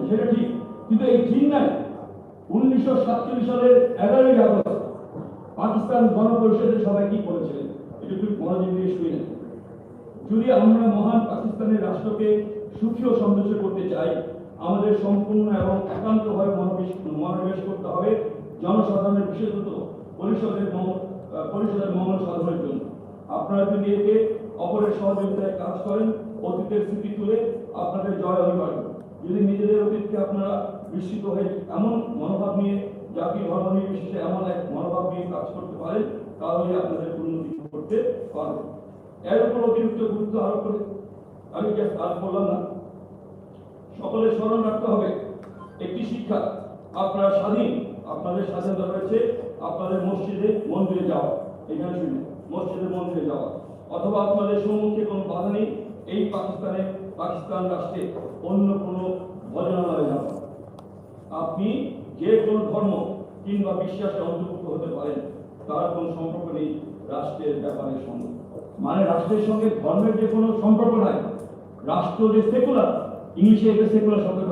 সেটা ঠিক, কিন্তু এই ঠিক নাই। 1947 সালের 11ই আগস্ট পাকিস্তান গণপরিষদের সবাই কি করেছিলেন, এটা একটু মনোযোগ দিয়ে শুনে। যদি আমরা মহান পাকিস্তানের রাষ্ট্রকে সুখী ও সমৃদ্ধ করতে চাই, আমাদের সম্পূর্ণ এবং একান্তভাবে মনোনিবেশ করতে হবে জনসাধারণের, বিশেষত পরিষদের মঙ্গল সাধনের জন্য। আপনারা যদি একে অপরের সহযোগিতায় কাজ করেন, অতীতের স্মৃতি তুলে আপনাদের জয় অনিবার্য। যদি নিজেদের অতীতকে আপনারা বিস্মিত হয়ে এমন মনোভাব নিয়ে, জাতি ধর্ম নির্বিশেষে এমন এক মনোভাব নিয়ে কাজ করতে পারেন, তাহলে আপনাদের উন্নতি করতে পারবেন। এর উপর অতিরিক্ত গুরুত্ব আরোপ করে আমি আর বললাম না, সকলের স্মরণ রাখতে হবে একটি শিক্ষা, আপনারা স্বাধীন, আপনাদের স্বাধীনতা রয়েছে আপনাদের মসজিদে মন্দিরে যাওয়া, এখানে শুনে মসজিদে মন্দিরে যাওয়া, অথবা আপনাদের সম্মুখে কোনো বাধা নেই এই পাকিস্তান রাষ্ট্রে অন্য কোনো ভজনালয়ে যাওয়া। আপনি যে কোনো ধর্ম কিংবা বিশ্বাসে অন্তর্ভুক্ত হতে পারেন, তার কোনো সম্পর্ক নেই রাষ্ট্রের ব্যাপারের সঙ্গে। মানে রাষ্ট্রের সঙ্গে ধর্মের যে কোনো সম্পর্ক নাই। রাষ্ট্র যে সেকুলার, ইংলিশে এটা সেকুলার শব্দ